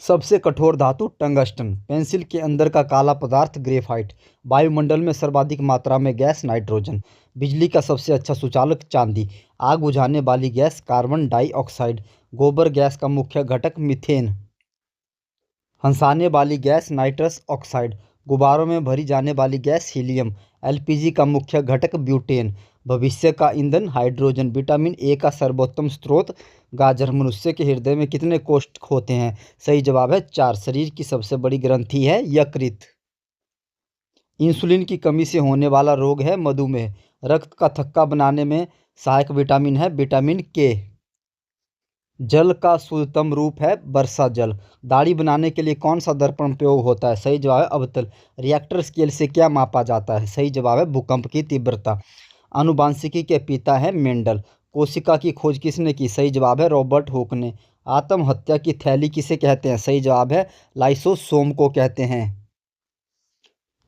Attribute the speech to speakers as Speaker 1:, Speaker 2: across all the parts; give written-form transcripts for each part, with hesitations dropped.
Speaker 1: सबसे कठोर धातु टंगस्टन। पेंसिल के अंदर का काला पदार्थ ग्रेफाइट। वायुमंडल में सर्वाधिक मात्रा में गैस नाइट्रोजन। बिजली का सबसे अच्छा सुचालक चांदी। आग बुझाने वाली गैस कार्बन डाइऑक्साइड। गोबर गैस का मुख्य घटक मीथेन। हंसाने वाली गैस नाइट्रस ऑक्साइड। गुब्बारों में भरी जाने वाली गैस हीलियम। एलपीजी का मुख्य घटक ब्यूटेन। भविष्य का ईंधन हाइड्रोजन। विटामिन ए का सर्वोत्तम स्रोत गाजर। मनुष्य के हृदय में कितने कोष्ठ होते हैं? सही जवाब है 4। शरीर की सबसे बड़ी ग्रंथि है यकृत। इंसुलिन की कमी से होने वाला रोग है मधुमेह। रक्त का थक्का बनाने में सहायक विटामिन है विटामिन के। जल का शुद्धतम रूप है वर्षा जल। दाढ़ी बनाने के लिए कौन सा दर्पण प्रयोग होता है? सही जवाब है अवतल। रिएक्टर स्केल से क्या मापा जाता है? सही जवाब है भूकंप की तीव्रता। आनुवांशिकी के पिता है मेंडल। कोशिका की खोज किसने की? सही जवाब है रॉबर्ट हुक ने। आत्महत्या की थैली किसे कहते हैं? सही जवाब है लाइसोसोम को कहते हैं।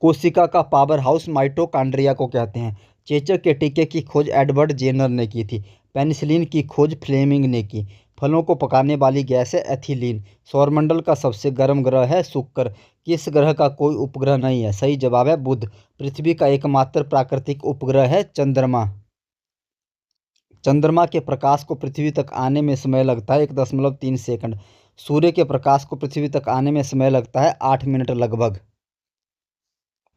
Speaker 1: कोशिका का पावर हाउस माइटोकॉन्ड्रिया को कहते हैं। चेचक के टीके की खोज एडवर्ड जेनर ने की थी। पेनिसिलिन की खोज फ्लेमिंग ने की। फलों को पकाने वाली गैस है एथिलीन। सौरमंडल का सबसे गर्म ग्रह है शुक्र। किस ग्रह का कोई उपग्रह नहीं है? सही जवाब है बुध। पृथ्वी का एकमात्र प्राकृतिक उपग्रह है चंद्रमा। चंद्रमा के प्रकाश को पृथ्वी तक आने में समय लगता है 1.3 सेकंड। सूर्य के प्रकाश को पृथ्वी तक आने में समय लगता है 8 मिनट लगभग।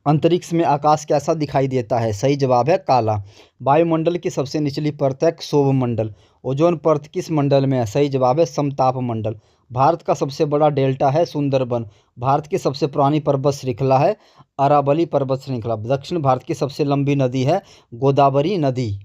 Speaker 1: अंतरिक्ष में आकाश कैसा दिखाई देता है? सही जवाब है काला। वायुमंडल की सबसे निचली परत है क्षोभ मंडल। ओजोन परत किस मंडल में है? सही जवाब है समताप मंडल। भारत का सबसे बड़ा डेल्टा है सुंदरबन। भारत की सबसे पुरानी पर्वत श्रृंखला है अरावली पर्वत श्रृंखला। दक्षिण भारत की सबसे लंबी नदी है गोदावरी नदी।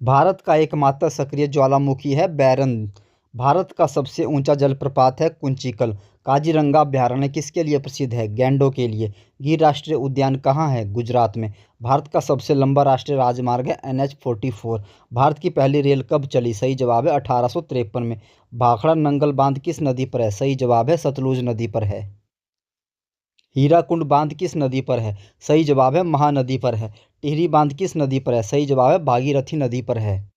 Speaker 1: भारत का एकमात्र सक्रिय ज्वालामुखी है बैरन। भारत का सबसे ऊंचा जलप्रपात है कुंचिकल। काजीरंगा अभयारण्य किसके लिए प्रसिद्ध है? गैंडों के लिए। गिर राष्ट्रीय उद्यान कहाँ है? गुजरात में। भारत का सबसे लंबा राष्ट्रीय राजमार्ग है NH-44। भारत की पहली रेल कब चली? सही जवाब है 1853 में। भाखड़ा नंगल बांध किस नदी पर है? सही जवाब है सतलुज नदी पर है। हीराकुंड बांध किस नदी पर है? सही जवाब है महानदी पर है। टिहरी बांध किस नदी पर है? सही जवाब है भागीरथी नदी पर है।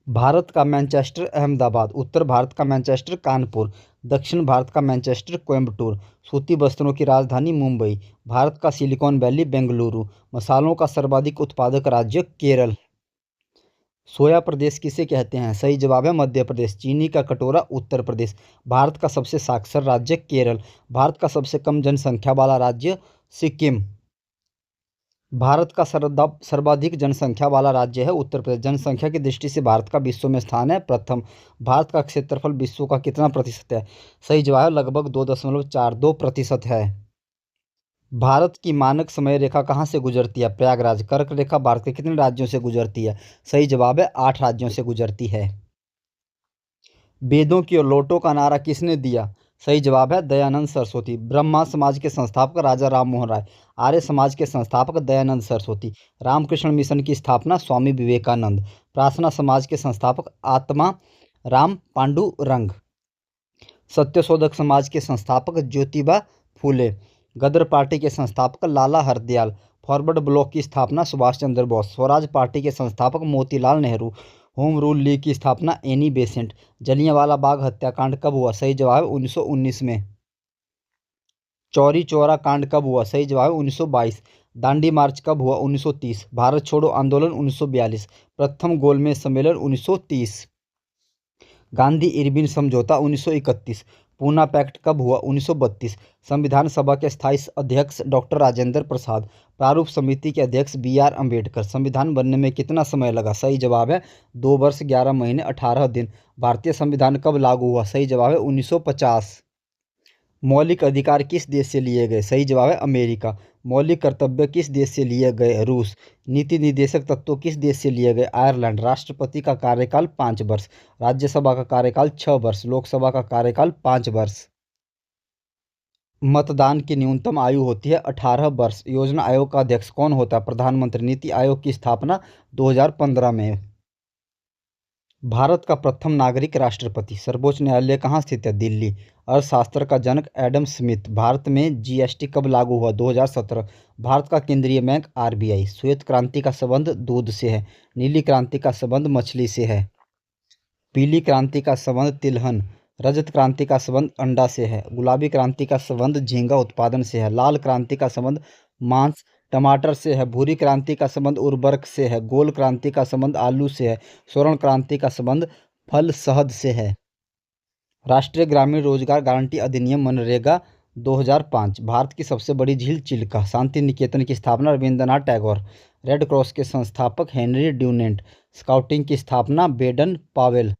Speaker 1: भारत का मैनचेस्टर अहमदाबाद। उत्तर भारत का मैनचेस्टर कानपुर। दक्षिण भारत का मैनचेस्टर कोयम्बटूर। सूती वस्त्रों की राजधानी मुंबई। भारत का सिलिकॉन वैली बेंगलुरु। मसालों का सर्वाधिक उत्पादक राज्य केरल। सोया प्रदेश किसे कहते हैं? सही जवाब है मध्य प्रदेश। चीनी का कटोरा उत्तर प्रदेश। भारत का सबसे साक्षर राज्य केरल। भारत का सबसे कम जनसंख्या वाला राज्य सिक्किम। भारत का सर्वाधिक जनसंख्या वाला राज्य है उत्तर प्रदेश। जनसंख्या की दृष्टि से भारत का विश्व में स्थान है प्रथम। भारत का क्षेत्रफल विश्व का कितना प्रतिशत है? सही जवाब है लगभग 2.42% है। भारत की मानक समय रेखा कहाँ से गुजरती है? प्रयागराज। कर्क रेखा भारत के कितने राज्यों से गुजरती है? सही जवाब है 8 राज्यों से गुजरती है। वेदों की ओर लौटो का नारा किसने दिया? सही जवाब है दयानंद सरस्वती। ब्रह्मा समाज के संस्थापक राजा राम मोहन राय। आर्य समाज के संस्थापक दयानंद सरस्वती। रामकृष्ण मिशन की स्थापना स्वामी विवेकानंद। प्रार्थना समाज के संस्थापक आत्मा राम पांडुरंग। सत्यशोधक समाज के संस्थापक ज्योतिबा फूले। गदर पार्टी के संस्थापक लाला हरदयाल। फॉरवर्ड ब्लॉक की स्थापना सुभाष चंद्र बोस। स्वराज पार्टी के संस्थापक Motilal Nehru. Home rule league की स्थापना एनी बेसेंट। जलियांवाला बाग हत्याकांड कब हुआ? सही जवाब है 1919 में। चौरी चौरा कांड कब हुआ? सही जवाब है 1922। दांडी मार्च कब हुआ? 1930। भारत छोड़ो आंदोलन 1942। प्रथम गोलमेज सम्मेलन 1930। गांधी इरविन समझौता 1931। पूना पैक्ट कब हुआ? 1932। संविधान सभा के स्थायी अध्यक्ष डॉक्टर राजेंद्र प्रसाद। प्रारूप समिति के अध्यक्ष BR अम्बेडकर। संविधान बनने में कितना समय लगा? सही जवाब है 2 वर्ष 11 महीने 18 दिन। भारतीय संविधान कब लागू हुआ? सही जवाब है 1950। मौलिक अधिकार किस देश से लिए गए? सही जवाब है अमेरिका। मौलिक कर्तव्य किस देश से लिए गए? रूस। नीति निर्देशक तत्व किस देश से लिए गए? आयरलैंड। राष्ट्रपति का कार्यकाल 5 वर्ष। राज्यसभा का कार्यकाल 6 वर्ष। लोकसभा का कार्यकाल 5 वर्ष। मतदान की न्यूनतम आयु होती है 18 वर्ष। योजना आयोग का अध्यक्ष कौन होता है? प्रधानमंत्री। नीति आयोग की स्थापना 2015 में। भारत का प्रथम नागरिक राष्ट्रपति। सर्वोच्च न्यायालय कहाँ स्थित है? दिल्ली। अर्थशास्त्र का जनक एडम स्मिथ। भारत में GST कब लागू हुआ? 2017। भारत का केंद्रीय बैंक RBI। श्वेत क्रांति का संबंध दूध से है। नीली क्रांति का संबंध मछली से है। पीली क्रांति का संबंध तिलहन रजत क्रांति का संबंध अंडा से है। गुलाबी क्रांति का संबंध झींगा उत्पादन से है। लाल क्रांति का संबंध मांस टमाटर से है। भूरी क्रांति का संबंध उर्वरक से है। गोल क्रांति का संबंध आलू से है। स्वर्ण क्रांति का संबंध फल शहद से है। राष्ट्रीय ग्रामीण रोजगार गारंटी अधिनियम मनरेगा 2005। भारत की सबसे बड़ी झील चिल्का। शांति निकेतन की स्थापना रविंद्रनाथ टैगोर। रेड क्रॉस के संस्थापक हेनरी ड्यूनेंट। स्काउटिंग की स्थापना बेडन पावेल।